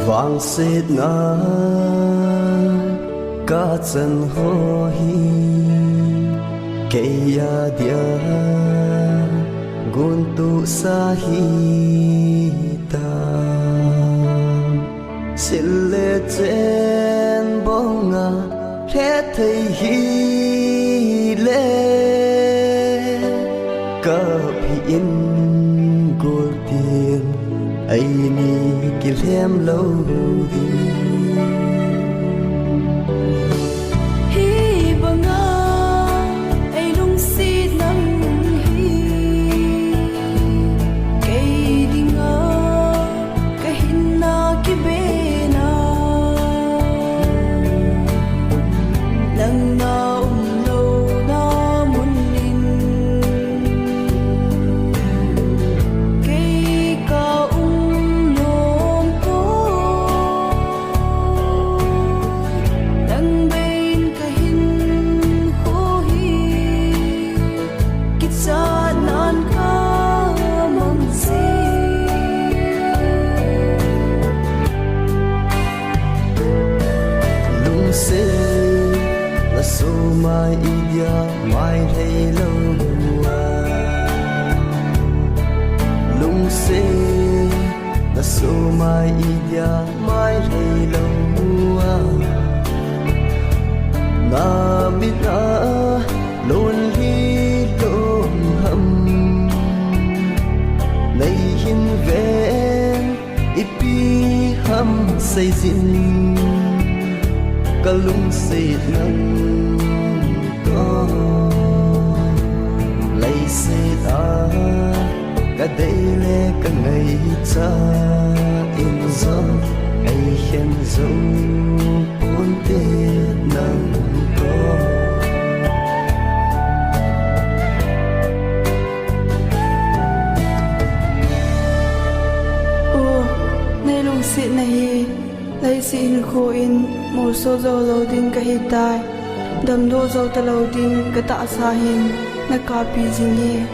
vang sét na cả chân ho hi cây ya dia gun tu sa hi ta sile chen bonga le thei hi le ka phi in gol tiền ai ni kil hem lâu đi mai idia mai thấy lâu lung se na so mai idia mai thấy lâu na biết na luôn li luôn hầm nay hin ven ipi hầm say zin ka lung se nang lấy xe ta cả đây lẽ cả ngày cha in gió ngày khen dấu bốn tên nắng có ô nay lùng xịn này lấy xịn khô in một số dầu lâu tin cả hiện tại đầm đô dầu ta lâu tin cả tạ sa hin na kapi zinge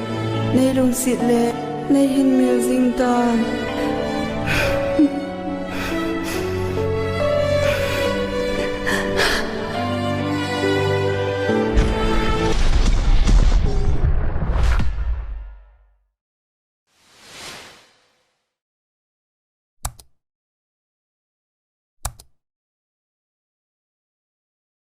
nei lung sit le nei hin mil zing ta